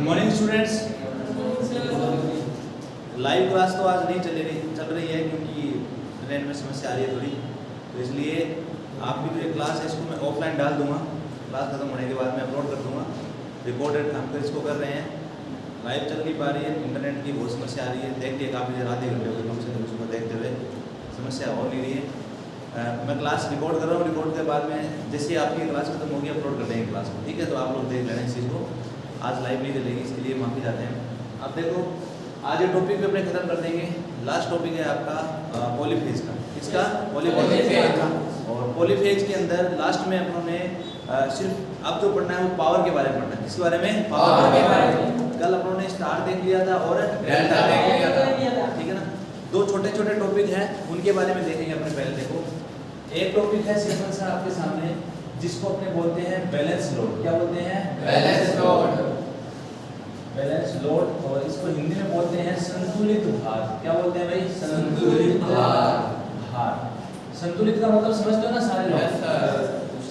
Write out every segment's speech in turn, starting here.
Good morning students. Live class तो आज नहीं चल रही है क्योंकि ट्रेन में समस्या आ रही है थोड़ी, तो इसलिए आपकी जो क्लास है इसको मैं ऑफलाइन डाल दूंगा। क्लास खत्म होने के बाद मैं अपलोड कर दूंगा। रिकॉर्डेड हम फिर इसको कर रहे हैं, लाइव चल नहीं पा रही है, इंटरनेट की बहुत समस्या आ रही है। देखिए काफ़ी देर आधे घंटे हो गए कम से कम उसको देखते हुए, समस्या हो नहीं रही है। मैं क्लास रिकॉर्ड कर रहा हूँ, रिकॉर्ड के बाद में जैसे आपकी क्लास खत्म होगी अपलोड कर देंगे क्लास को, ठीक है। तो आप लोग देख लेना इस चीज़ को, आज लाइव नहीं चलेगी, इसके लिए माफ़ी चाहते हैं। अब देखो आज ये टॉपिक भी अपने खत्म कर देंगे। लास्ट टॉपिक है आपका पॉलीफेज का, इसका पॉलीफेज का। और पॉलीफेज के अंदर लास्ट में अपनों ने सिर्फ अब जो पढ़ना है वो पावर के बारे में पढ़ना है। किसके बारे में? पावर के बारे में। कल अपनों ने स्टार देख लिया था और डेल्टा देख लिया था, ठीक है ना। दो छोटे छोटे टॉपिक हैं, उनके बारे में देखेंगे अपने। पहले देखो, एक टॉपिक है सिंपल सा आपके सामने, जिसको अपने बोलते हैं बैलेंस लोड। क्या बोलते हैं? Balance load. बैलेंस लोड, और इसको हिंदी में बोलते हैं संतुलित भार। क्या बोलते हैं भाई? संतुलित भार। संतुलित का मतलब समझते हो ना सारे लोग?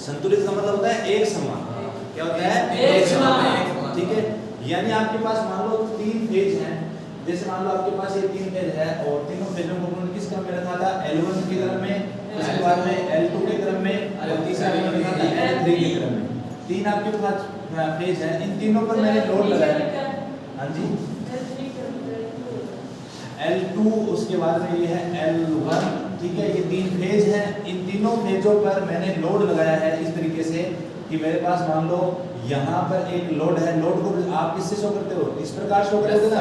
संतुलित का मतलब होता है एक समान। क्या होता है? एक समान, ठीक है। यानी आपके पास मान लो 3 फेज हैं, जैसे मान लो आपके पास ये 3 फेज है और तीनों फेजों को उन्होंने किस क्रम में रखा था? L1 के क्रम में, उसके बाद में L2 के क्रम में, और तीसरा क्रम रखा था L3 के क्रम में। 3 आपके पास फेज है, इन तीनों पर मैंने लोड लगाया। हाँ जी, L2, उसके बाद में ये है L1, ठीक है। ये 3 फेज हैं, इन तीनों फेजों पर मैंने लोड लगाया है इस तरीके से कि मेरे पास मान लो यहाँ पर एक लोड है। लोड को आप किससे शो करते हो? इस प्रकार शो करते हो ना।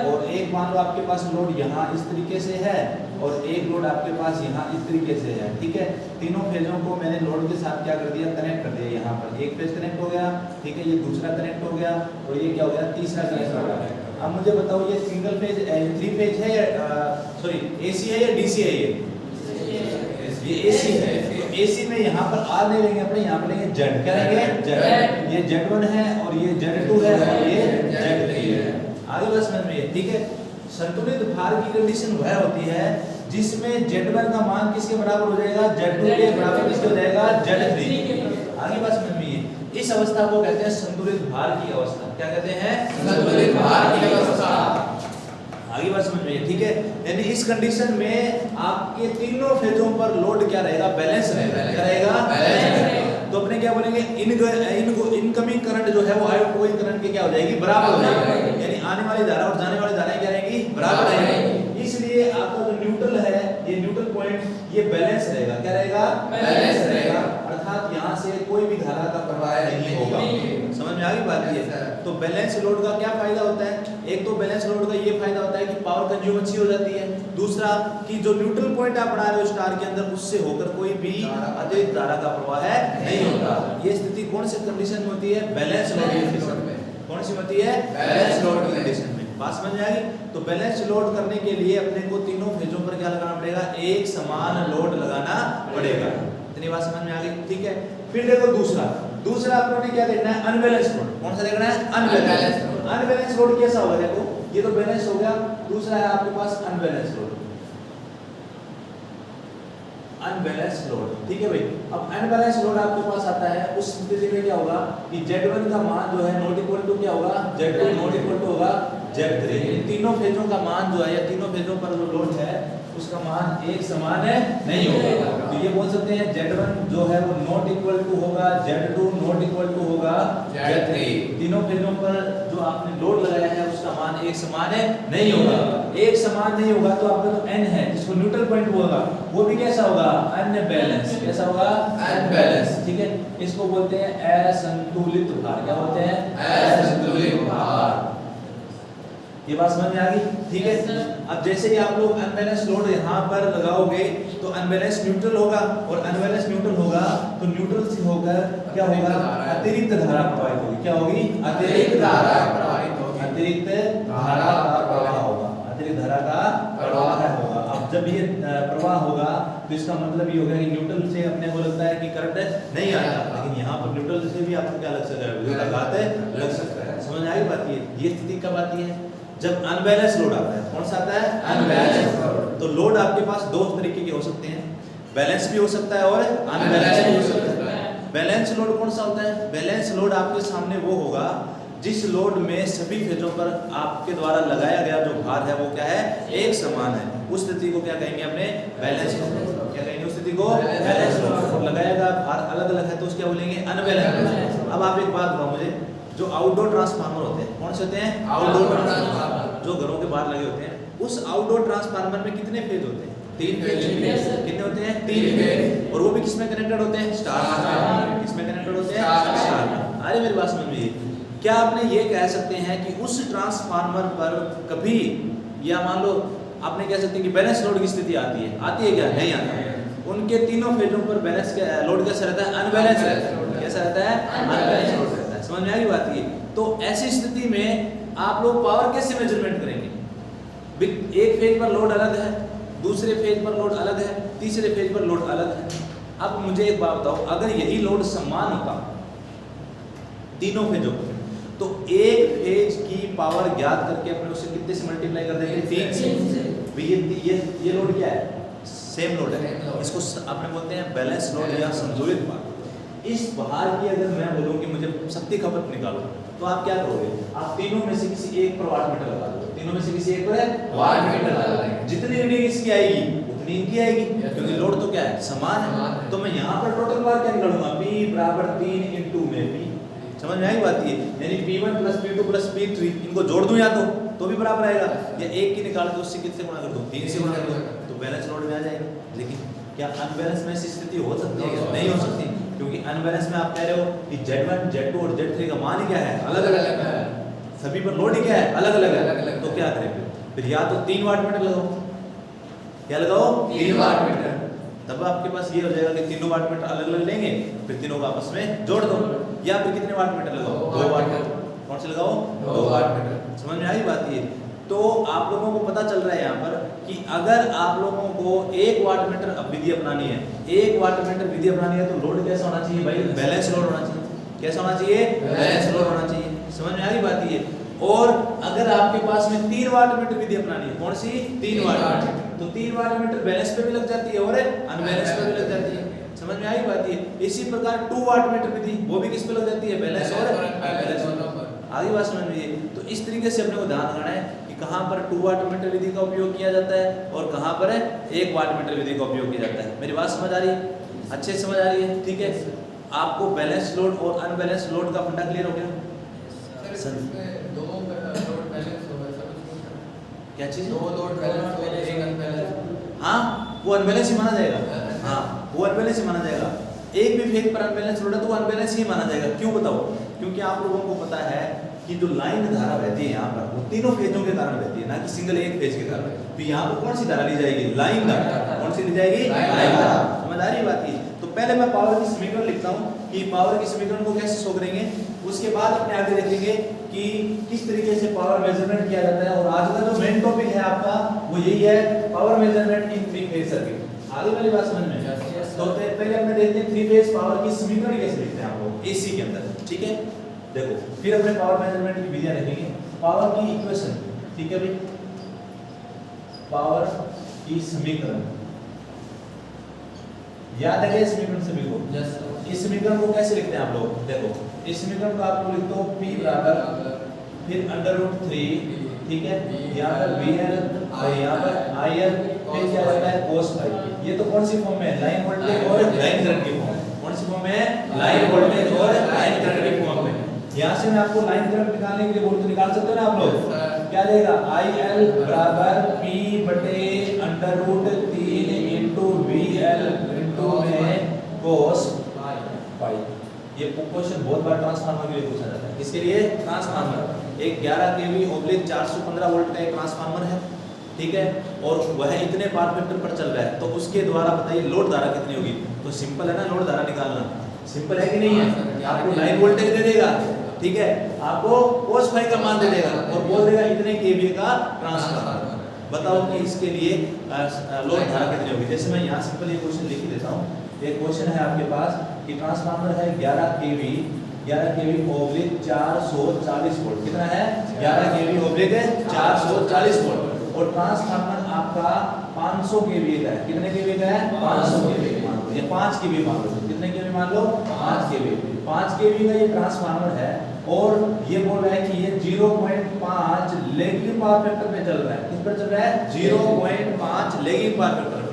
और एक मान लो आपके पास लोड यहाँ इस तरीके से है और एक लोड आपके पास यहाँ इस तरीके से है, ठीक है। तीनों फेजों को मैंने लोड के साथ क्या कर दिया? कनेक्ट कर दिया। यहाँ पर एक फेज कनेक्ट हो गया, ठीक है, ये दूसरा कनेक्ट हो गया और ये क्या हो गया? तीसरा कनेक्ट हो गया। अब मुझे बताओ ये सिंगल फेज 3 फेज है या सॉरी एसी है या डीसी है? ये एसी है। एसी में यहाँ पर आर नहीं लेंगे अपने, यहाँ पर लेंगे जेड। क्या लेंगे? जेड। ये Z1 है और ये Z2 है और ये Z3 है। आगे बस समझ में, ठीक है। संतुलित भार की कंडीशन वह होती है जिसमें Z1 का मान किसके बराबर हो जाएगा? Z2 के बराबर किसके हो जाएगा? Z3। आगे बस समझ में, इस अवस्था को कहते हैं संतुलित भार की अवस्था। क्या कहते हैं? संतुलित भार की अवस्था। आगे बात समझ में, ठीक है। यानी इस कंडीशन में आपके तीनों फेजों पर लोड क्या रहेगा? बैलेंस रहेगा। क्या रहेगा? बैलेंस रहेगा। तो अपने क्या बोलेंगे? इनकमिंग करंट जो है वो आउटगोइंग करंट के क्या हो जाएगी? बराबर हो जाएगी। यानी आने वाली धारा और जाने वाली धाराएं क्या रहेंगी? बराबर रहेंगी। इसलिए आपका जो न्यूट्रल है, ये न्यूट्रल पॉइंट, ये बैलेंस रहेगा। क्या रहेगा? बैलेंस रहेगा। अर्थात यहाँ से कोई भी धारा का प्रवाह नहीं होगा। समझ में आ गई बात? ये तो बैलेंस लोड का क्या फायदा होता है? एक तो बैलेंस लोड का ये फायदा होता है कि पावर कंज्यूमेंसी हो जाती है। दूसरा कि जो न्यूट्रल पॉइंट आप बना रहे हो स्टार के अंदर, उससे होकर कोई भी अतिरिक्त धारा का प्रवाह नहीं होता। ये स्थिति कौन सी कंडीशन में होती है? बैलेंस लोड की कंडीशन में। कौन सी होती है? बैलेंस लोड की कंडीशन में। बात समझ में आ गई? तो बैलेंस लोड करने के लिए अपने को तीनों फेजों पर क्या लगाना पड़ेगा? एक समान लोड लगाना पड़ेगा। इतनी बात समझ में आ गई, ठीक है। फिर देखो दूसरा अपनों ने क्या देखना है? Unbalance load. कौन सा देखना है? Unbalance load. अनबैलेंस लोड कैसा होगा? देखो ये तो बैलेंस हो गया, दूसरा है आपके पास अनबैलेंस लोड। अनबैलेंस लोड, ठीक है भाई। अब अनबैलेंस लोड आपके पास आता है, उस स्थिति में क्या होगा कि Z1 का मान जो है नॉट इक्वल टू क्या होगा? Z2 नॉट इक्वल टू होगा Z3। तीनों फेजों का मान जो है, या तीनों फेजों पर जो लोड है उसका मान एक समान नहीं होगा। तो ये बोल सकते हैं Z1 जो है वो नॉट इक्वल टू होगा Z2, नॉट इक्वल टू होगा Z3। तीनों फेजों पर जो आपने लोड लगाया है उसका मान एक समान नहीं होगा। एक समान नहीं होगा तो आपका जो N है, जिसको न्यूट्रल पॉइंट होगा, वो भी कैसा होगा? अनबैलेंस। कैसा होगा? अनबैलेंस, ठीक है। इसको बोलते हैं असंतुलित भार। क्या बोलते हैं? असंतुलित भार। ये बात समझ में आ गई, ठीक है। अब जैसे ही आप लोग अनबैलेंस लोड यहाँ पर लगाओगे तो अनबैलेंस न्यूट्रल होगा, और अनबैलेंस न्यूट्रल होगा तो न्यूट्रल से होकर क्या होगा? अतिरिक्त धारा प्रवाहित होगी। क्या होगी? अतिरिक्त धारा प्रवाहित होगी। अतिरिक्त धारा का प्रवाह होगा। अतिरिक्त धारा का प्रवाह होगा। अब जब ये प्रवाह होगा तो इसका मतलब ये होगा कि न्यूट्रल से अपने को लगता है कि करंट नहीं आता, लेकिन यहाँ पर न्यूट्रल से भी आपको क्या लग सकता है? लग सकता है। समझ आई बात? ये स्थिति कब आती है? जब अनबैलेंस लोड आता है। कौन सा आता है? Unbalance load. तो लोड आपके पास दो तरीके के हो सकते हैं, बैलेंस भी हो सकता है और अनबैलेंस भी हो सकता है। बैलेंस लोड कौन सा होता है? बैलेंस लोड आपके सामने वो होगा जिस लोड में सभी फेजों पर आपके द्वारा लगाया गया जो भार है वो क्या है, एक समान है, उस स्थिति को क्या कहेंगे अपने बैलेंस लोड। क्या कहेंगे उस स्थिति को बैलेंस लोड। लगाया गया भार अलग अलग है तो उसको क्या बोलेंगे, अनबैलेंस। अब आप एक बात बताओ मुझे, जो आउटडोर ट्रांसफार्मर होते हैं कौन से होते हैं, आउटडोर ट्रांसफार्मर, जो घरों के बाहर लगे होते हैं, उस आउटडोर ट्रांसफार्मर में कितने फेज होते हैं, 3 फेज। कितने होते हैं, 3 फेज। और वो भी किसमें कनेक्टेड होते हैं, स्टार। किसमें कनेक्टेड होते हैं, स्टार। अरे मेरी बात समझ में, क्या आपने ये कह सकते हैं कि उस ट्रांसफार्मर पर कभी, या मान लो आपने कह सकते हैं कि बैलेंस लोड की स्थिति आती है, आती है क्या, नहीं आता। उनके तीनों फेजों पर बैलेंस लोड कैसा रहता है, अनबैलेंस रहता है। कैसा रहता है, अनबैलेंस लोड रहता है। समझ में आ गई बात ये। तो ऐसी स्थिति में आप लोग पावर कैसे मेजरमेंट करेंगे, एक फेज पर लोड अलग है, दूसरे फेज पर लोड अलग है, तीसरे फेज पर लोड अलग है। अब मुझे एक बात बताओ, अगर यही लोड समान होता तीनों फेजों पर, तो एक फेज की पावर ज्ञात करके अपने उसे कितने से मल्टीप्लाई कर देंगे, 3 से। ये लोड क्या है, सेम लोड है, इसको अपने बोलते हैं बैलेंस लोड या संतुलित भार। इस भार की अगर मैं बोलूं कि मुझे शक्ति खपत निकालो, तो आप क्या करोगे, आप तीनों में से किसी एक पर वाटमीटर लगा दो, तीनों में से किसी एक पर वाटमीटर लगा देंगे। जितनी रीडिंग इसकी आएगी उतनी इनकी आएगी, क्योंकि लोड तो क्या है, समान है। तो मैं यहाँ पर टोटल भार क्या निकालूंगा, P बराबर 3 × में P। समझ में आई बात ये, यानी P1 + P2 + P3 इनको जोड़ दूं या तो भी बराबर आएगा, या एक की निकाल के उससे कितने गुणा कर दूं, 3 से गुणा कर दूं, तो बैलेंस लोड में आ जाएगा। लेकिन क्या अनबैलेंस में ऐसी स्थिति हो सकती है, नहीं हो सकती, क्योंकि अनबैलेंस में आप कह रहे हो कि Z1 Z2 और Z3 का मान ही क्या है, अलग अलग है, सभी पर लोड ही क्या है, अलग अलग है। तो क्या करें फिर या तो 3 वाटमीटर लगाओ, क्या लगाओ, 3 वाटमीटर। तब आपके पास ये हो जाएगा कि तीनों वाटमीटर अलग अलग लेंगे, फिर तीनों को आपस में जोड़ दो। या फिर कितने वाटमीटर लगाओ, 2 वाटमीटर। कौन से लगाओ, 2 वाटमीटर। समझ में आई बात ये। तो आप लोगों को पता चल रहा है यहाँ पर कि अगर आप लोगों को 1 वाटमीटर अब विधि अपनानी है, 1 वाटमीटर विधि अपनानी है, तो लोड कैसा होना चाहिए भाई, बैलेंस लोड होना चाहिए। कैसा होना चाहिए, बैलेंस लोड होना चाहिए। समझ में आ गई बात ये। और अगर आपके पास में 3 वाटमीटर विधि अपनानी है, कौन सी, 3 वाटमीटर, तो 3 वाटमीटर बैलेंस पे भी लग जाती है और अनबैलेंस पे भी लग जाती है। समझ में आई बात ये। इसी प्रकार 2 वाटमीटर विधि, वो भी किस पे लग जाती है, बैलेंस और अनबैलेंस। आगे बात समझ में ये। तो इस तरीके से अपने को ध्यान रखना है कि कहाँ पर 2 वाटमीटर विधि का उपयोग किया जाता है और कहाँ पर 1 वाटमीटर विधि का उपयोग किया जाता है। मेरी बात समझ आ रही है, अच्छे से समझ आ रही है, ठीक है। आपको बैलेंस लोड और अनबैलेंस लोड का फंडा क्लियर हो गया। क्या चीज, 2 लोड बैलेंस और 1 अनबैलेंस। हाँ, वो अनबैलेंस ही माना जाएगा। हाँ, वो अनबैलेंस ही माना जाएगा। एक भी फेज पर अनबैलेंस लोड है तो वो अनबैलेंस ही माना जाएगा। क्यों बताओ, क्योंकि आप लोगों को पता है कि जो लाइन धारा बहती है यहाँ पर, वो तीनों फेजों के कारण बहती है, ना कि सिंगल एक फेज के कारण। तो यहाँ पर कौन सी धारा ली जाएगी, लाइन धारा। कौन सी ली जाएगी, लाइन धारा। समझ आ रही बात की। तो पहले मैं पावर की समीकरण लिखता हूँ कि पावर की समीकरण को कैसे शो करेंगे, उसके बाद अपने आगे देखेंगे कि किस तरीके से पावर मेजरमेंट किया जाता है। और आज का जो मेन टॉपिक है आपका वो यही है, पावर मेजरमेंट इन 3 फेज सर्किट। आगे वाली बात समझ में। तो पहले अपने देखते हैं 3 फेज पावर की समीकरण कैसे लिखते हैं आप लोग एसी के अंदर, ठीक है। देखो, फिर अपने पावर मेजरमेंट की विधियां लिखेंगे, पावर की इक्वेशन, ठीक है भाई, पावर की समीकरण याद है समीकरण सभी को। इस समीकरण को कैसे लिखते हैं आप लोग, देखो इस समीकरण को आप लोग लिखते हो P बराबर फिर √3, ठीक है, यहाँ पर VL और यहाँ पर IL, फिर क्या होता है cos phi। ये तो कौन सी फॉर्म में है, लाइन वोल्टेज और लाइन करंट की फॉर्म। कौन सी फॉर्म है, लाइन वोल्टेज और लाइन करंट की फॉर्म में। यहाँ से मैं आपको लाइन करंट निकालने के लिए बोल तो निकाल सकते हो ना आप लोग। क्या देगा, IL बराबर P बटे √3 × VL में cos phi। ये क्वेश्चन बहुत बार ट्रांसफार्मर के लिए पूछा जाता है। किसके लिए, ट्रांसफार्मर। एक 11 kV ओब्लिक 415 वोल्ट का एक ट्रांसफार्मर है, ठीक है, और वह इतने पावर फैक्टर पर चल रहा है, तो उसके द्वारा बताइए लोड धारा कितनी होगी। तो सिंपल है ना, लोड धारा निकालना सिंपल है कि नहीं है। आपको लाइन वोल्टेज दे देगा, ठीक है, आपको cos phi का मान दे देगा और बोल देगा इतने kVA का ट्रांसफार्मर। बताओ कि इसके लिए लोड धारा कितनी होगी। जैसे मैं यहाँ सिंपल ये क्वेश्चन लिख ही देता हूँ। एक क्वेश्चन है आपके पास कि ट्रांसफार्मर है 11 kV ओब्लिक 440 वोल्ट। कितना है, 11 kV ओब्लिक 440 वोल्ट। और ट्रांसफार्मर आपका 500 kV का है। कितने kV का है, 500 kV मान लो, या 5 kV मान लो। कितने kV मान लो, 5 kV। 5 kV का ये ट्रांसफार्मर है और ये बोल रहा है कि ये 0.5 लैगिंग पावर फैक्टर पे चल रहा है। किस पर चल रहा है? 0.5 लैगिंग पावर फैक्टर पर।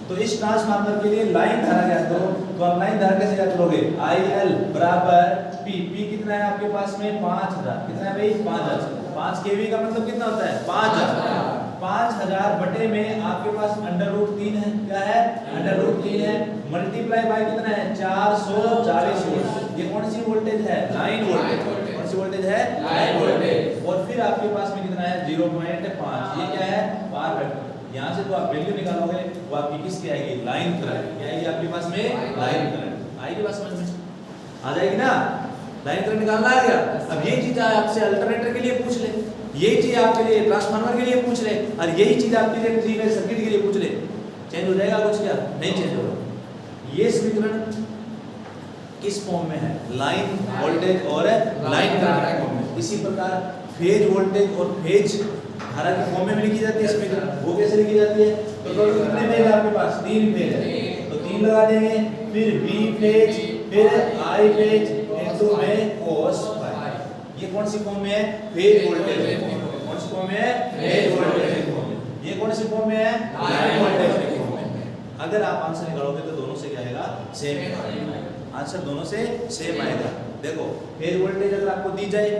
तो इस ट्रांसफार्मर के लिए लाइन धारा ज्ञात करो। तो आप लाइन धारा कैसे ज्ञात करोगे? IL बराबर P। P कितना है आपके पास में? 5000। कितना है भाई? 5000। 5 kV का मतलब कितना होता है? 5000। 5000 बटे में आपके पास √3 है। क्या है? √3 है। मल्टीप्लाई बाय कितना है? 440 वोल्ट। ये कौन सी वोल्टेज है? Line voltage. कौन सी वोल्टेज है? Line voltage. और फिर आपके पास में कितना है? 0.5। ये क्या है? Power factor. यहाँ से तो आप वैल्यू निकालोगे वो आपकी किसकी आएगी? Line current. क्या आएगी आपके पास में? Line current. आएगी बात समझ में? आ जाएगी ना? लाइन करंट निकालना आ गया। अब ये चीज आपसे अल्टरनेटर के लिए पूछ ले, यही चीज आपके लिए ट्रांसफार्मर के लिए पूछ ले, और यही चीज आपके लिए थ्री फेज सर्किट के लिए पूछ ले, चेंज हो जाएगा कुछ? क्या नहीं चेंज होगा। ये समीकरण किस फॉर्म में है? लाइन वोल्टेज और लाइन करंट के फॉर्म में। इसी प्रकार फेज वोल्टेज और फेज धारा की फॉर्म में भी लिखी जाती है इसमें। वो कैसे लिखी जाती है? तो कितने फेज है आपके पास? 3 फेज है, तो 3 लगा देंगे। फिर V फेज, फिर I फेज इनटू में cos फाई। ये कौन सी फॉर्म में है? फेज वोल्टेज की फॉर्म में। कौन सी फॉर्म में है? फेज वोल्टेज की फॉर्म में। ये कौन सी फॉर्म में है? लाइन वोल्टेज की फॉर्म में। अगर आप आंसर निकालोगे तो दोनों से क्या आएगा? सेम आंसर, दोनों से सेम आएगा। देखो फेज वोल्टेज अगर आपको दी जाए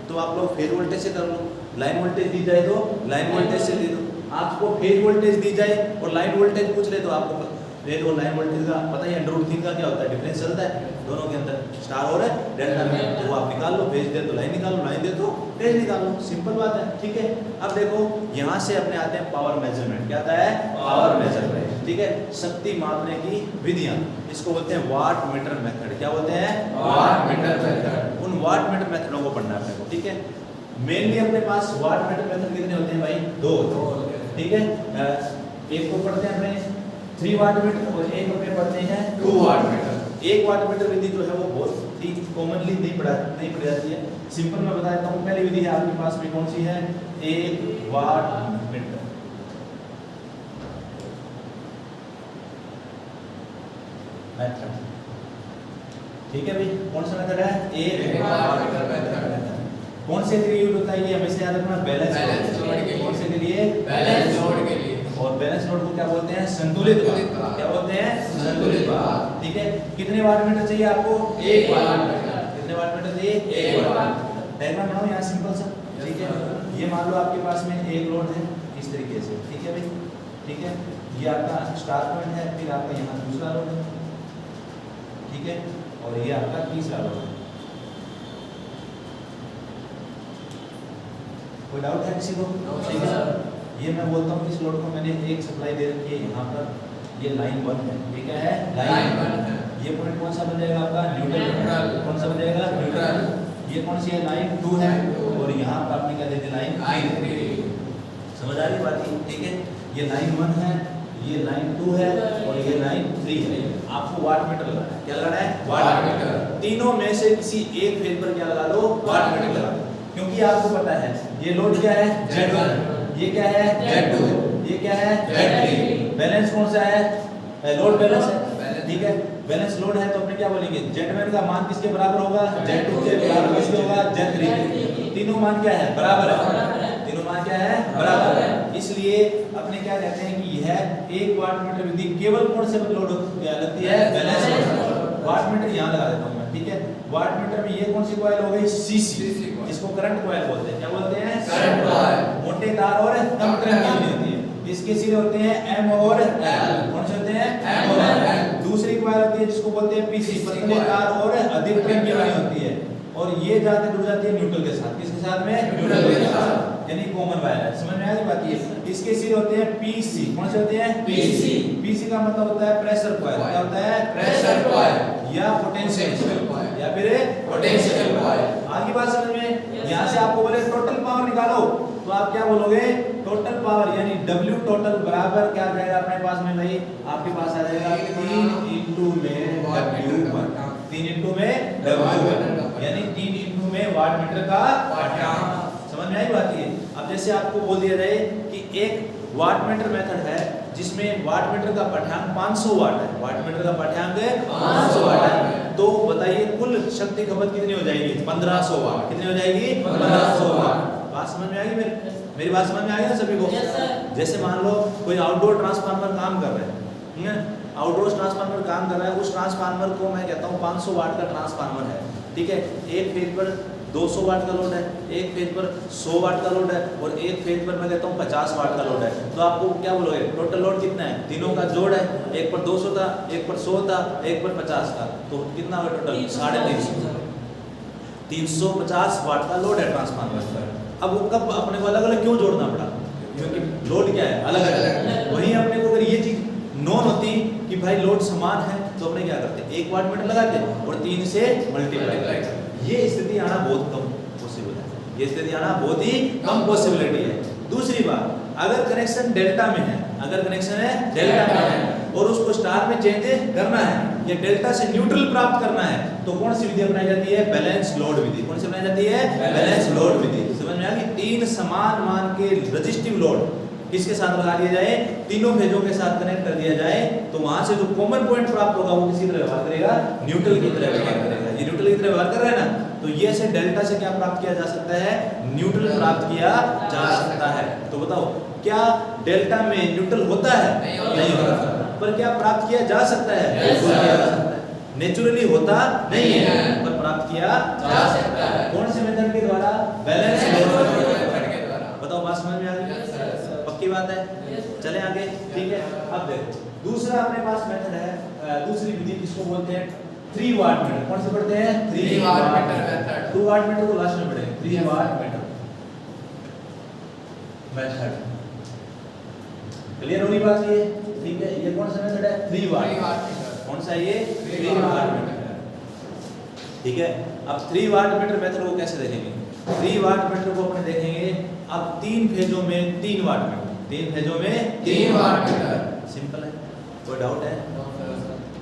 तो आप लोग फेज वोल्टेज से कर लो, लाइन वोल्टेज दी जाए तो लाइन वोल्टेज से दे दो। आपको फेज वोल्टेज दी जाए और लाइन वोल्टेज पूछ ले तो आपको फेज और लाइन वोल्टेज का पता ही है, √3 का क्या होता है? डिफरेंस चलता है दोनों के अंदर, स्टार और डेल्टा में। तो वो आप निकाल लो, फेज दे तो लाइन निकालो, लाइन दे तो फेज निकालो, सिंपल बात है। ठीक है, अब देखो यहाँ से अपने आते हैं पावर मेजरमेंट। क्या आता है? Power measurement. ठीक है, शक्ति मापने की विधियां, इसको बोलते हैं वाट मीटर मेथड। क्या बोलते हैं? Watt meter method. उन वाट मीटर मेथडों को पढ़ना है अपने को। ठीक है, मेनली अपने पास वाट मीटर मेथड कितने होते हैं भाई? 2। ठीक है, एक को पढ़ते हैं अपने 3 वाट मीटर और एक अपने पढ़ते हैं 2 वाट मीटर। 1 वाट मीटर विधि जो है वो बहुत ही कॉमनली नहीं पढ़ी जाती है। सिंपल मैं बता देता हूँ। पहली विधि है आपके पास में कौन सी है? 1 वाट मीटर। मेथड। ठीक है भाई, कौन सा मेथड है? 1 वाट मीटर मेथड। कौन से के लिए यूज होता है? ये हमेशा याद रखना, बैलेंस लोड के लिए। कौन से के लिए? बैलेंस लोड के लिए। और बैलेंस लोड को क्या बोलते हैं? संतुलित भार। क्या बोलते हैं? संतुलित भार। ठीक है, कितने वाट मीटर चाहिए आपको? 1 वाट मीटर। कितने वाट मीटर चाहिए? 1 वाट। डायग्राम बनाओ यहाँ सिंपल सा। ठीक है, ये मान लो आपके पास में एक लोड है इस तरीके से। ठीक है भाई, ठीक है, ये आपका स्टार पॉइंट है, फिर आपका यहाँ दूसरा लोड है। ठीक है, और ये आपका तीसरा लोड है। कोई डाउट है किसी को? ठीक है, ये मैं बोलता हूँ इस लोड को मैंने एक सप्लाई दे रखी है यहाँ पर, ये लाइन 1 है। ये क्या है? लाइन 1 है। ये पॉइंट कौन सा बन जाएगा आपका? न्यूट्रल। कौन सा बन जाएगा? न्यूट्रल। ये कौन सी है? लाइन 2 है। और यहाँ पर आपने क्या दे दी? लाइन 3। समझ आ रही बात? ठीक है, ये लाइन 1 है, ये लाइन 2 है और ये लाइन 3 है। आपको वाट मीटर लगाना है। क्या लगाना है? Watt meter. तीनों में से किसी एक फेज पर क्या लगा दो? वाट मीटर लगा दो। क्योंकि आपको पता है ये लोड क्या है? Z1, ये क्या है? Z2, ये क्या है? Z3। बैलेंस कौन सा है? लोड बैलेंस है। ठीक है, बैलेंस लोड है तो अपने क्या बोलेंगे? Z1 का मान किसके बराबर होगा? Z2 के बराबर किसके होगा? Z3 के। तीनों मान क्या है? बराबर है। तीनों मान क्या है? बराबर है। इसलिए अपने क्या कहते हैं कि यह 1 वाट मीटर विधि केवल कौन से लोड लगती है? Balance load. वाट मीटर यहाँ लगा देता हूँ मैं। ठीक है, वाट मीटर में ये कौन सी कॉइल हो गई? सीसी, इसको करंट कॉइल बोलते हैं। क्या बोलते हैं? Current coil. मोटे तार और कम करंट की होती है। इसके सिरे होते हैं M और L। कौन से होते हैं? M और L। दूसरी कॉइल होती है जिसको बोलते हैं PC, पतले तार और अधिक करंट की होती है। और ये जाके जुड़ जाती है न्यूट्रल के साथ। किसके साथ में? न्यूट्रल के साथ, यानी कॉमन वायर है। समझ में आ रही बात? ये इसके सिरे होते हैं PC। कौन से होते हैं? PC। PC का मतलब होता है प्रेशर कॉइल। क्या होता है? प्रेशर कॉइल या पोटेंशियल कॉइल या फिर पोटेंशियल कॉइल। आगे बात समझ में? यहाँ से आपको बोले टोटल पावर निकालो तो आप क्या बोलोगे? टोटल पावर यानी W टोटल बराबर क्या आ जाएगा अपने पास में भाई? आपके पास आ जाएगा 3 इंटू में W1। 3 इंटू में W1 यानी 3 इंटू में वाट मीटर का पाठ्यांक। समझ में आई बात? ये अब जैसे आपको बोल दिया जाए कि एक वाट मीटर मेथड है जिसमें वाट मीटर का पाठ्यांक 500 वाट है। वाट मीटर का पाठ्यांक 500 वाट है। तो बताइए कुल कुल शक्ति खपत कितनी हो जाएगी? 1500 वाट। कितनी हो जाएगी? 1500 वाट। बात समझ में आएगी मेरी बात समझ में आ गई ना सभी को? जैसे मान लो कोई आउटडोर ट्रांसफार्मर काम कर रहा है, आउटडोर ट्रांसफार्मर काम कर रहा है, उस ट्रांसफार्मर को मैं कहता हूँ 500 वाट का ट्रांसफार्मर है, ठीक है। एक फेज पर 200 वाट का लोड है, एक फेज पर 100 वाट का लोड है और एक फेज पर मैं कहता हूँ 50 वाट का लोड है। तो आपको क्या बोलोगे? टोटल लोड कितना है? तीनों का जोड़ है, एक पर 200 था, एक पर 100 था, एक पर 50 था, तो कितना हुआ टोटल? 350। 350 वाट का लोड है ट्रांसफार्मर पर। अब वो कब अपने को अलग अलग क्यों जोड़ना पड़ा? क्योंकि लोड क्या है? अलग अलग। वहीं अपने को अगर ये चीज नॉन होती कि भाई लोड समान है तो अपने क्या करते? 1 वाट मीटर लगाते और 3 से मल्टीप्लाई करते। ये स्थिति आना बहुत कम पॉसिबल है, ये स्थिति आना बहुत ही कम पॉसिबिलिटी है। दूसरी बात, अगर कनेक्शन डेल्टा में है, अगर कनेक्शन है डेल्टा में है और उसको स्टार में चेंज करना है या डेल्टा से न्यूट्रल प्राप्त करना है, तो कौन सी विधि अपनाई जाती है? बैलेंस लोड विधि। कौन सी अपनाई जाती है? बैलेंस लोड विधि। समझ में आ गई? 3 समान मान के रेजिस्टिव लोड किसके साथ लगा दिया जाए? तीनों फेजों के साथ कनेक्ट कर दिया जाए, तो वहां से जो कॉमन पॉइंट प्राप्त होगा वो किसी तरह व्यवहार करेगा? न्यूट्रल की तरह व्यवहार करेगा। ये न्यूट्रल की तरह व्यवहार कर रहा है ना, तो ये से डेल्टा से क्या प्राप्त किया जा सकता है? न्यूट्रल प्राप्त किया जा सकता है। तो बताओ, क्या डेल्टा में न्यूट्रल होता है? नहीं होता। पर क्या प्राप्त किया जा सकता है? बिल्कुल किया जा सकता है। नेचुरली होता नहीं है पर प्राप्त किया जा सकता है। कौन से मेथड के द्वारा? बैलेंस लोड के द्वारा। बताओ, बात समझ में आ गई? पक्की बात है? चले आगे, ठीक है। अब देखो, दूसरा अपने पास मेथड है, दूसरी विधि जिसको बोलते हैं 3 वाट मीटर। कौन से पढ़ते हैं? 3 watt meter method. 2 watt meter तो लास्ट में पढ़ेंगे। 3 वाट मीटर मेथड। क्लियर होगी बात ये? ठीक है। ये कौन सा मेथड है? 3 वाट। कौन सा ये? 3 वाट मीटर। ठीक है। अब 3 वाट मीटर मेथड को कैसे देखेंगे? 3 वाट मीटर को अपने देखेंगे अब 3 फेजों में 3 वाट मीटर। 3 फेजों में 3 वाट मीटर। सिंपल है, कोई डाउट है?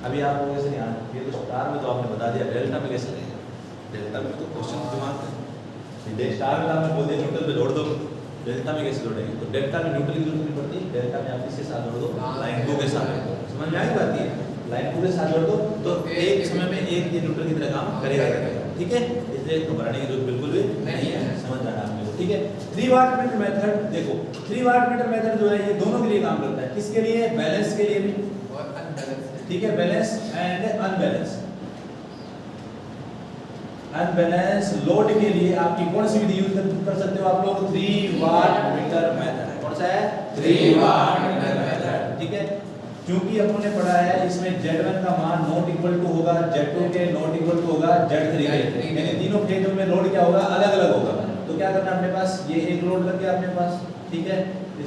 अभी आप लोगों से ध्यान, ये तो स्टार में तो आपने बता दिया, डेल्टा में कैसे लगेगा? डेल्टा में तो क्वेश्चन दिमाग में, स्टार में आपने बोल दिया न्यूट्रल पे जोड़ दो, डेल्टा में कैसे जोड़ेंगे? तो डेल्टा में न्यूट्रल की जरूरत नहीं पड़ती, डेल्टा में आप इसके साथ जोड़ दो, लाइन 2 के साथ। समझ में आई बात? ये लाइन 2 के साथ जोड़ दो तो एक समय में एक ये न्यूट्रल की तरह काम करेगा, ठीक है। इसलिए घबराने की जरूरत बिल्कुल भी नहीं है, समझ जाना आपको, ठीक है। 3 वाट मीटर मेथड देखो, 3 वाट मीटर मेथड जो है ये दोनों के लिए काम करता है। किसके लिए? बैलेंस के लिए भी और अनबैलेंस, ठीक है। Balance and unbalance. Unbalance load के लिए आपकी कौन सी विधि यूज कर सकते हो आप लोग? 3 वाट मीटर मेथड। कौन सा है? 3 वाट मीटर मेथड, ठीक है। क्योंकि अपन ने पढ़ा है इसमें Z1 का मान नॉट इक्वल टू होगा Z2 के, नॉट इक्वल टू होगा Z3 के, यानी तीनों फेजों में लोड क्या होगा? अलग अलग होगा। तो क्या करना अपने पास? ये एक लोड लग गया अपने पास, ठीक है।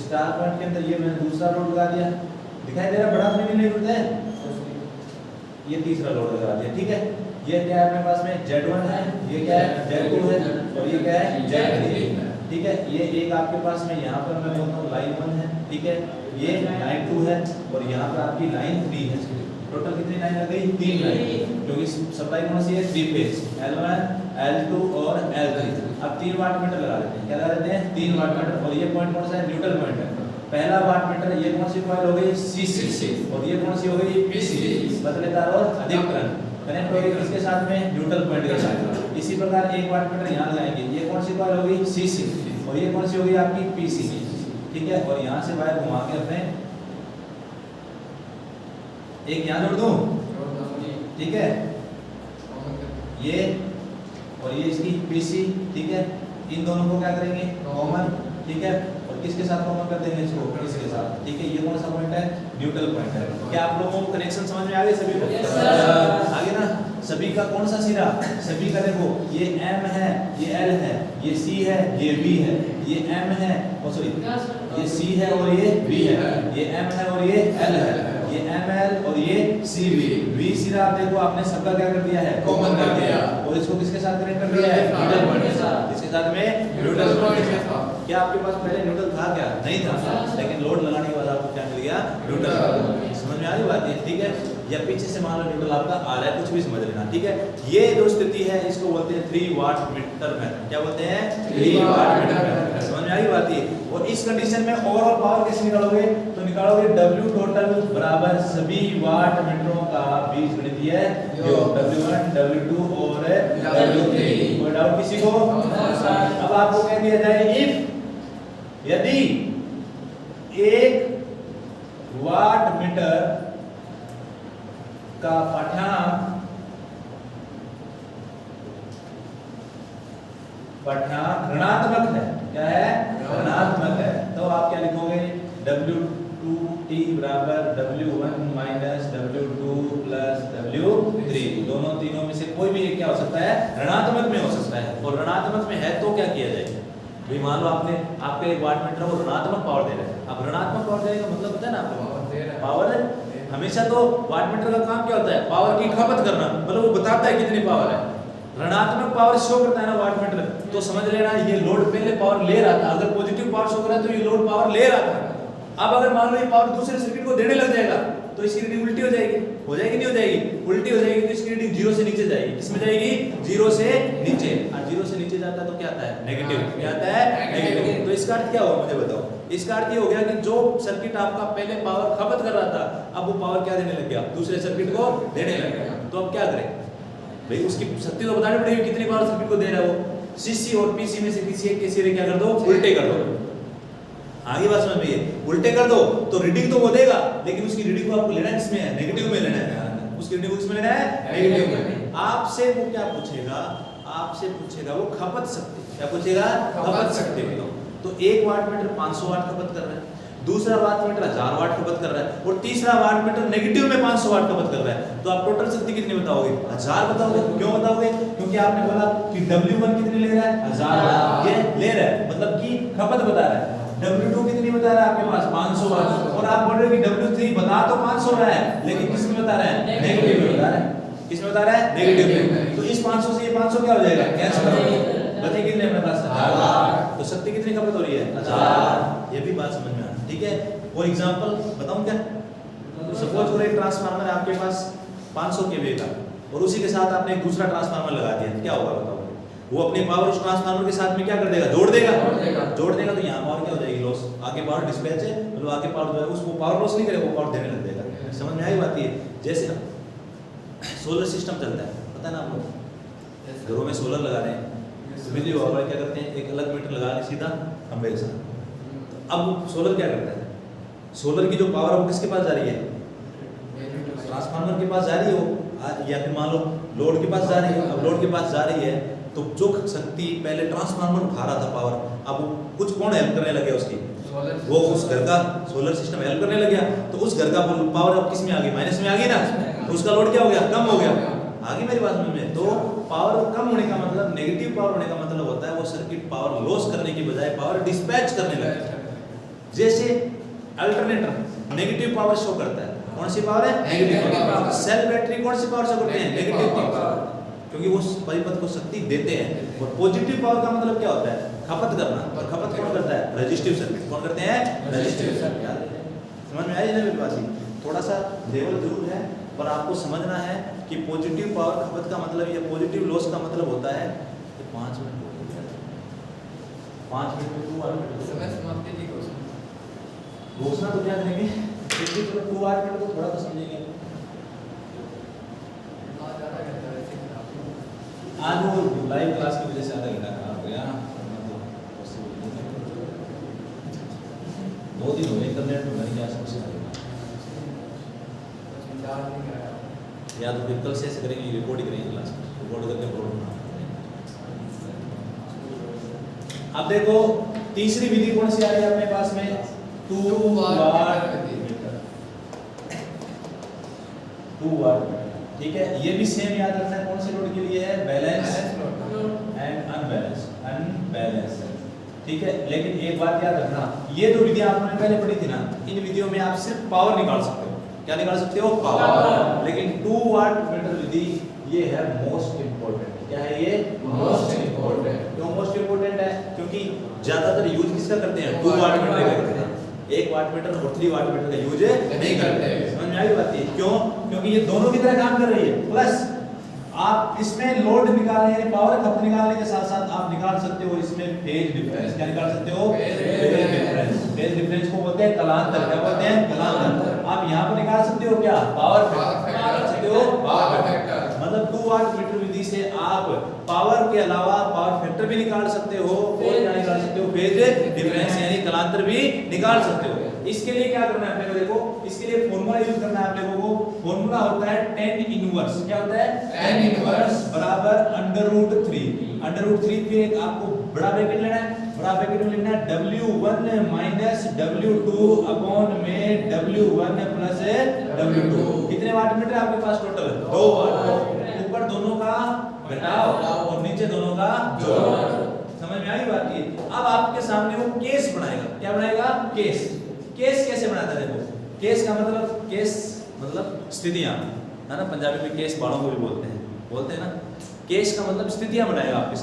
स्टार पॉइंट के अंदर ये मैंने दूसरा लोड लगा दिया, दिखाई दे रहा? बड़ा नहीं होता है, ये तीसरा लोड लगा दिया, ठीक है। ये क्या है अपने पास में? Z1 है, ये क्या है? Z2 है और ये क्या है? Z3, ठीक है। ये एक आपके पास में यहाँ पर मैं बोलता हूँ लाइन 1 है, ठीक है। ये लाइन 2 है और यहाँ पर आपकी लाइन 3 है। टोटल कितनी लाइन लग गई? 3 लाइन, क्योंकि सप्लाई कौन सी है? 3 फेज, L1, L2 और L3। अब 3 वाट मीटर लगा देते हैं, क्या लगा देते हैं? 3 वाट मीटर। और ये पॉइंट कौन सा है? न्यूट्रल पॉइंट है। पहला वाट मीटर, ये कौन सी कॉइल हो गई? CC, और ये कौन सी हो गई? PC, पतले तार और अधिक करंट कनेक्ट हो गई किसके साथ में? न्यूट्रल पॉइंट के साथ। इसी प्रकार 1 वाट मीटर यहाँ लगाएंगे, ये कौन सी कॉइल होगी? CC, और ये कौन सी होगी आपकी? PC, ठीक है। और यहाँ से वायर घुमा के अपने एक यहाँ जोड़ दूं, ठीक है। ये और ये इसकी PC, ठीक है। इन दोनों को क्या करेंगे? कॉमन, ठीक है। और किसके साथ कॉमन कर देंगे? इसको इसके साथ, ठीक है। ये कौन सा पॉइंट है? न्यूट्रल पॉइंट है। क्या आप लोगों को कनेक्शन समझ में आ गए सभी को? आगे ना सभी का कौन सा सिरा? सभी का देखो, ये M है, ये L है, ये C है, ये B है, ये M है और सॉरी ये C है और ये B है, ये M है और ये L है, ये ML और ये CV। V सिरा आप देखो आपने सबका क्या कर दिया है? कॉमन कर दिया। और इसको किसके साथ कनेक्ट कर दिया है? न्यूट्रल पॉइंट के साथ। इसके साथ में न्यूट्रल पॉइंट के साथ। क्या आपके पास पहले न्यूट्रल था? क्या नहीं था, लेकिन लोड लगाने के बाद आपको क्या मिल गया? न्यूट्रल। समझ में आ रही बात है, ठीक है। या पीछे से मान लो न्यूट्रल आपका आ रहा है, कुछ भी समझ लेना, ठीक है। ये जो स्थिति है इसको बोलते हैं 3 वाट मीटर मेथड। क्या बोलते हैं? 3 वाट मीटर मेथड। समझ में आ रही बात है। और इस कंडीशन में ओवरऑल पावर कैसे निकालोगे? तो निकालोगे W टोटल बराबर सभी वाट मीटरों का बीजगणितीय योग, W1 W2 और किसी को? अब आपको कह दिया जाए इफ यदि 1 वाट मीटर का पाठ्यांक ऋणात्मक है, क्या है? ऋणात्मक है, तो आप क्या लिखोगे? W2t बराबर W1 minus W2 plus W3, दोनों तीनों में से कोई भी एक क्या हो सकता है? ऋणात्मक में हो सकता है। और ऋणात्मक में है तो क्या किया जाएगा? भाई मान लो आपने आपका एक वाट मीटर वो ऋणात्मक पावर दे रहा है। अब ऋणात्मक पावर देने का मतलब पता है ना आपको? पावर है। हमेशा तो वाट मीटर का काम क्या होता है? पावर की खपत करना, मतलब वो बताता है कितनी पावर है। ऋणात्मक पावर शो करता है ना वाट मीटर, तो समझ लेना ये लोड पहले पावर ले रहा था। अगर पॉजिटिव पावर शो कर रहा है तो ये लोड पावर ले रहा था। अब अगर मान लो ये पावर दूसरे सर्किट को देने लग जाएगा तो इसकी रीडिंग उल्टी हो जाएगी। हो जाएगी नहीं हो जाएगी? उल्टी हो जाएगी, तो इसकी रीडिंग 0 से नीचे जाएगी। किसमें जाएगी? 0 से नीचे। और 0 से नीचे जाता है तो क्या आता है? नेगेटिव। क्या आता है? नेगेटिव। तो इसका अर्थ क्या हुआ मुझे बताओ? इसका अर्थ ये हो गया कि जो सर्किट आपका पहले पावर खपत कर रहा था, अब वो पावर क्या देने लग गया? दूसरे सर्किट को देने लग गया। तो अब क्या करें भाई? उसकी शक्ति तो बतानी पड़ेगी कितनी पावर सर्किट को दे रहा है वो। सीसी और पीसी में से किसी एक के सिरे क्या कर दो? उल्टे कर दो। आगे बात समझ में है? उल्टे कर दो तो रीडिंग तो वो देगा, लेकिन उसकी रीडिंग को आपको लेना किसमें है? नेगेटिव में लेना है। उसकी रीडिंग को किसमें लेना है? नेगेटिव में। आपसे वो क्या पूछेगा? आपसे पूछेगा वो खपत शक्ति। क्या पूछेगा? खपत शक्ति। तो 1 वाट मीटर 500 वाट खपत कर रहा है, दूसरा वाट मीटर 1000 वाट खपत कर रहा है, और तीसरा वाट मीटर नेगेटिव में 500 वाट खपत कर रहा है। तो आप टोटल शक्ति कितनी बताओगे? 1000 बताओगे। क्यों बताओगे? क्योंकि आपने बोला कि W1 कितनी ले रहा है? 1000 ये ले रहा है, मतलब कि खपत बता रहा है। W2 कितनी बता रहा है आपके पास? 500 वाट। और आप बोल रहे हो कि W3 बता तो 500 रहा है, लेकिन किस में बता रहा है? नेगेटिव में बता रहा है। किस में बता रहा है? नेगेटिव में। तो इस 500 से ये 500 क्या हो जाएगा? कैंसिल करो। बचे कितने अपने पास? 1000। तो शक्ति कितनी खपत हो रही है? 1000। ये भी बात समझ में आ रही है, ठीक है? और एग्जांपल बताऊं क्या? सपोज करो एक ट्रांसफार्मर है आपके पास 500 केवीए का, और उसी के साथ आपने एक दूसरा ट्रांसफार्मर लगा दिया, क्या होगा बताओ? वो अपनी पावर उस ट्रांसफार्मर के साथ में क्या कर देगा? जोड़ देगा। जोड़ देगा तो यहाँ पावर क्या हो जाएगी? लॉस। आगे पावर डिस्पैच है, मतलब आगे पावर जो है उसको पावर लॉस नहीं करेगा, वो पावर देने लग जाएगा। समझ में आई बात? ये जैसे सोलर सिस्टम चलता है, पता है ना आप लोग? घरों में सोलर लगा रहे हैं, बिजली विभाग वाले क्या करते हैं? एक अलग मीटर लगा के सीधा खंबे के साथ। अब सोलर क्या करता है? सोलर की जो पावर है वो किसके पास जा रही है? ट्रांसफार्मर के पास जा रही है वो, या फिर मान लो लोड के पास जा रही है। अब लोड के पास जा रही है तो जो शक्ति पहले ट्रांसफार्मर उठा रहा था पावर, अब कुछ कौन हेल्प करने लगे उसकी? वो उस घर का सोलर सिस्टम हेल्प करने लग गया। तो उस घर का पावर अब किस में आ गई? माइनस में आ गई ना। तो उसका लोड क्या हो गया? कम हो गया। आगे मेरी बात में तो पावर कम होने का मतलब, नेगेटिव पावर होने का मतलब होता है वो सर्किट पावर लॉस करने की बजाय पावर डिस्पैच करने लगता है। जैसे अल्टरनेटर नेगेटिव पावर शो करता है, कौन सी पावर है? Negative power. सेल बैटरी कौन सी पावर शो करते हैं? नेगेटिव पावर, क्योंकि वो परिपथ को शक्ति देते हैं। और पॉजिटिव पावर का मतलब क्या होता है? खपत करना। और खपत कौन करता है? Resistive circuit. कौन करते हैं? Resistive circuit. समझ में आई ना मेरी बात? थोड़ा सा लेवल जरूर है, पर आपको समझना है कि पॉजिटिव पावर खपत का मतलब या पॉजिटिव लॉस का मतलब होता है कि 5 मिनट हो गए, 5 मिनट में 2 मिनट समय समाप्ति की घोषणा तो क्या करेंगे? फिर भी 2 मिनट को थोड़ा तो समझेंगे। आज वो लाइव क्लास की वजह से आधा घंटा खराब हो गया। 2 दिन हो गए इंटरनेट में, मैंने क्या समस्या है? या तो फिर कल से ऐसे करेंगे, रिकॉर्ड करेंगे क्लास में, रिकॉर्ड करके अपलोड करना। अब देखो तीसरी विधि कौन सी आ रही है अपने पास में? 2 वाट मीटर। 2 वाट मीटर, ठीक है? ये भी सेम याद रखना है, कौन से लोड के लिए है? बैलेंस एंड अनबैलेंस, ठीक है? लेकिन एक बात याद रखना, ये जो विधियां आपने पहले पढ़ी थी ना, इन विधियों में आप सिर्फ पावर निकाल सकते हो। क्या निकाल सकते हो? पावर। लेकिन 2 वाट मीटर विधि ये है मोस्ट इंपॉर्टेंट। क्या है ये? Most important. क्यों मोस्ट इंपॉर्टेंट है? क्योंकि ज्यादातर यूज किसका करते हैं? 2 वाट मीटर का करते हैं। 1 वाट मीटर और 3 वाट मीटर का यूज नहीं करते। समझ में आई बात? है क्यों? क्योंकि ये दोनों की तरह काम कर रही है। प्लस आप इसमें लोड निकालने यानी पावर खपत निकालने के साथ साथ आप निकाल सकते हो इसमें फेज डिफरेंस। क्या निकाल सकते हो? Phase difference. फेज डिफरेंस को बोलते हैं कलांतर। क्या बोलते हैं? कलांतर। आप यहाँ पर निकाल सकते हो क्या? Power factor. निकाल सकते हो पावर फैक्टर। मतलब 2 वाट मीटर विधि विधि से आप पावर के अलावा पावर फैक्टर भी निकाल सकते हो और क्या निकाल सकते हो, फेज डिफरेंस यानी कलांतर भी निकाल सकते हो। इसके लिए क्या करना है अपने को, देखो इसके लिए फॉर्मूला यूज करना है अपने को। फॉर्मूला होता है tan इनवर्स, क्या होता है tan इनवर्स बराबर √3। √3 फिर एक आपको बड़ा ब्रैकेट लेना है, बड़ा ब्रैकेट में लिखना है W1 माइनस W2 अपॉन में W1 प्लस W2। कितने वाट मीटर आपके पास टोटल? 2 वाट। ऊपर दोनों का घटाव और नीचे दोनों का जोड़। समझ में आई बात? ये अब आपके सामने वो केस बनाएगा। क्या बनाएगा? केस। केस कैसे बनाता है? देखो केस का मतलब, केस मतलब स्थितियां है ना, पंजाबी में केस बाड़ों को भी बोलते हैं ना। केस का मतलब स्थितियां बनाएगा आपके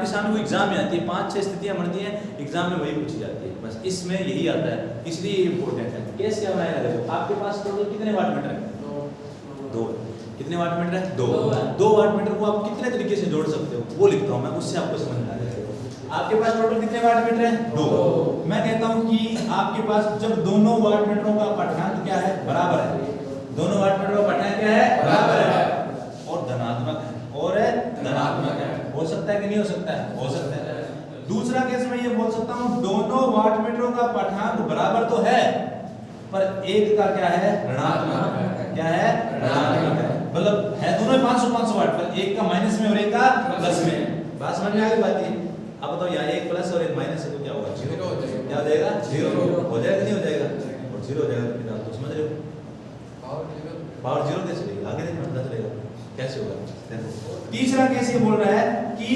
सामने वो एग्जाम में आती है, 5-6 स्थितियां बनती हैं एग्जाम में, वही पूछी जाती है, बस इसमें यही आता है, इसलिए ये इंपॉर्टेंट है। केस क्या बनाएगा? देखो आपके पास टोटल कितने वाट मीटर है? 2। कितने वाट मीटर है? 2 वाट मीटर को आप कितने तरीके से जोड़ सकते हो वो लिखता हूं मैं, उससे आपको समझ में आ जाएगा। आपके पास टोटल कितने वाट मीटर है? 2। मैं कहता हूं कि आपके पास जब दोनों वाट मीटरों का पठांक क्या है? बराबर है। दोनों वाट मीटरों का पठांक क्या है? बराबर है और धनात्मक है, और धनात्मक है। हो सकता है कि नहीं हो सकता है? हो सकता है। दूसरा केस में ये बोल सकता हूं दोनों वाट मीटरों का पठांक बराबर तो है पर एक का क्या है? ऋणात्मक है। क्या है? ऋणात्मक है। मतलब है दोनों 500 वाट पर एक का माइनस में और एक का प्लस में। बात समझ में आ गई बात? ये अब बताओ यहाँ एक प्लस और एक माइनस है तो क्या होगा? 0 हो जाएगा। क्या हो जाएगा? 0 हो जाएगा, नहीं हो जाएगा? और 0 हो जाएगा तो आप तो समझ रहे हो पावर 0 कैसे चलेगा? आगे नहीं पता चलेगा कैसे होगा। देखो तीसरा केस ये बोल रहा है कि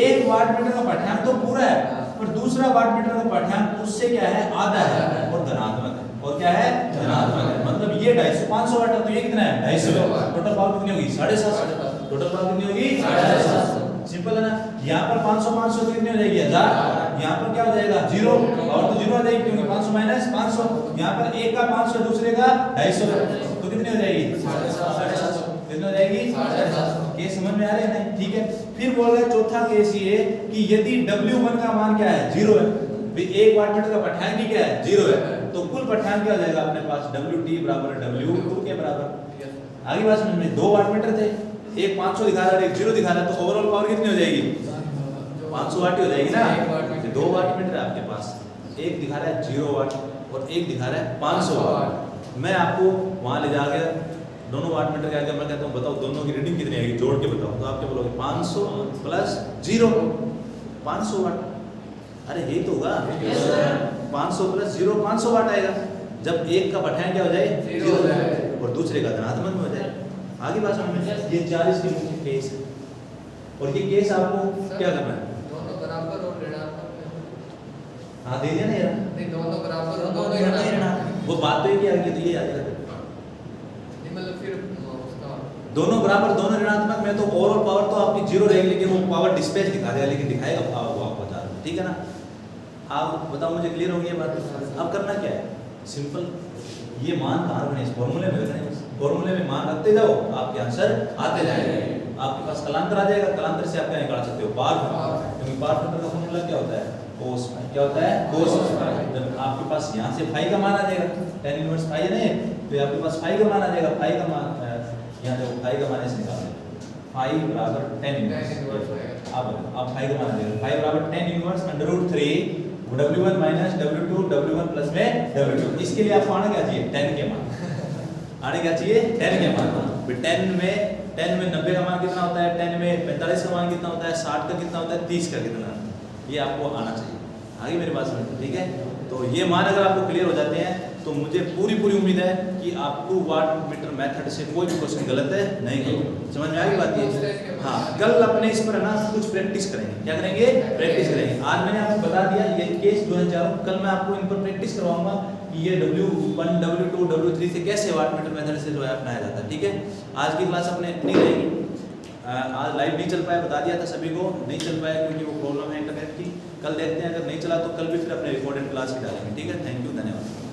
एक वाट मीटर का पठांक तो पूरा है पर दूसरा वाट मीटर का पठांक उससे क्या है? आधा है और धनात्मक है। और क्या है? धनात्मक है। मतलब ये 250 500 वाट है तो ये कितना है? 250। टोटल पावर कितनी होगी? 750। टोटल पावर कितनी होगी? 750। सिंपल है ना। यहाँ पर 500 तो कितनी हो जाएगी? 1000। यहाँ पर क्या हो जाएगा? 0। और तो 0 आ जाएगी क्योंकि 500 माइनस 500। यहाँ पर एक का 500 दूसरे का 250 तो कितनी हो जाएगी? 750। कितनी हो जाएगी? 750। केस समझ में आ रहे हैं? नहीं? ठीक है। फिर बोल रहे चौथा केस ये कि यदि W1 का मान क्या है? 0 है। एक वाट मीटर का पठांक भी क्या है? 0 है। तो कुल पठांक क्या हो जाएगा अपने पास? WT बराबर W2 के बराबर। आगे बात समझ में? 2 वाट मीटर थे, एक 500 दिखा रहा है और एक 0 दिखा रहा है, तो ओवरऑल पावर कितनी हो जाएगी? 500 वाट ही हो जाएगी ना। 2 वाट मीटर है आपके पास, एक दिखा रहा है 0 वाट और एक दिखा रहा है 500 वाट। मैं आपको वहां ले जाकर दोनों वाट मीटर के आगे मैं कहता हूँ बताओ दोनों की रीडिंग कितनी आएगी, जोड़ के बताओ। तो आप क्या बोलोगे? 500 प्लस 0 500 वाट। अरे यही तो होगा, 500 प्लस 0 500 वाट आएगा जब एक का पठांक क्या हो जाए? 0 और दूसरे का धनात्मक में हो जाए। आगे बात समझ में? ये 40 के मुख्य केस है और ये केस आपको क्या करना है? दोनों बराबर और ऋणात्मक। हाँ दे दिया ना यार, नहीं दोनों बराबर और दोनों ऋणात्मक। वो बात तो एक ही आ गई तो ये आ जाएगा। मतलब फिर उसका दोनों बराबर दोनों ऋणात्मक में तो ओवरऑल पावर तो आपकी 0 रहेगी लेकिन वो पावर डिस्पैच दिखा देगा, लेकिन दिखाएगा वो आपको बता रहा हूं। ठीक है ना? आप बताओ मुझे क्लियर हो गई ये बात? अब करना क्या है? सिंपल, ये मान कहाँ रखने? इस फॉर्मूले में रखने। फॉर्मूले में मान रखते जाओ आपके आंसर आते जाएंगे। आपके पास कलांतर आ जाएगा, कलांतर से आप क्या निकाल सकते हो? पावर। क्योंकि पावर फैक्टर का फॉर्मूला क्या होता है? cos phi. क्या होता है? cos phi. जब आपके पास यहाँ से फाई का मान आ जाएगा, tan इनवर्स फाई है नहीं, तो आपके पास फाई का मान आ जाएगा। फाई का मान यहाँ देखो, फाई का मान ऐसे निकाल दें, फाई बराबर tan इनवर्स। अब फाई का मान आ जाएगा, फाई बराबर tan inverse √3 W1 minus W2 W1 plus में W2। इसके लिए आपको आना क्या चाहिए? 10 के मान आने क्या चाहिए? 10 के मान। फिर 10 में 90 का मान कितना होता है? 10 में 45 का मान कितना होता है? 60 का कितना होता है? 30 का कितना? ये आपको आना चाहिए। आगे मेरी बात समझ? ठीक है। तो ये मान अगर आपको क्लियर हो जाते हैं तो मुझे पूरी उम्मीद है कि आप 2 वाट मीटर मेथड से कोई भी क्वेश्चन गलत है नहीं करोगे। समझ में आ गई बात? ये हाँ, कल अपने इस पर ना कुछ प्रैक्टिस करेंगे। क्या करेंगे? प्रैक्टिस करेंगे। आज मैंने आपको बता दिया ये केस 2004, कल मैं आपको इन पर प्रैक्टिस करवाऊंगा कि ये W1 W2 W3 से कैसे वाट मीटर मेथड से जो है अपनाया जाता है। ठीक है। आज की क्लास अपने इतनी रहेगी। आज लाइव नहीं चल पाया, बता दिया था सभी को, नहीं चल पाया क्योंकि वो प्रॉब्लम है इंटरनेट की। कल देखते हैं, अगर नहीं चला तो कल भी फिर अपने रिकॉर्डेड क्लास की डालेंगे। ठीक है। थैंक यू, धन्यवाद।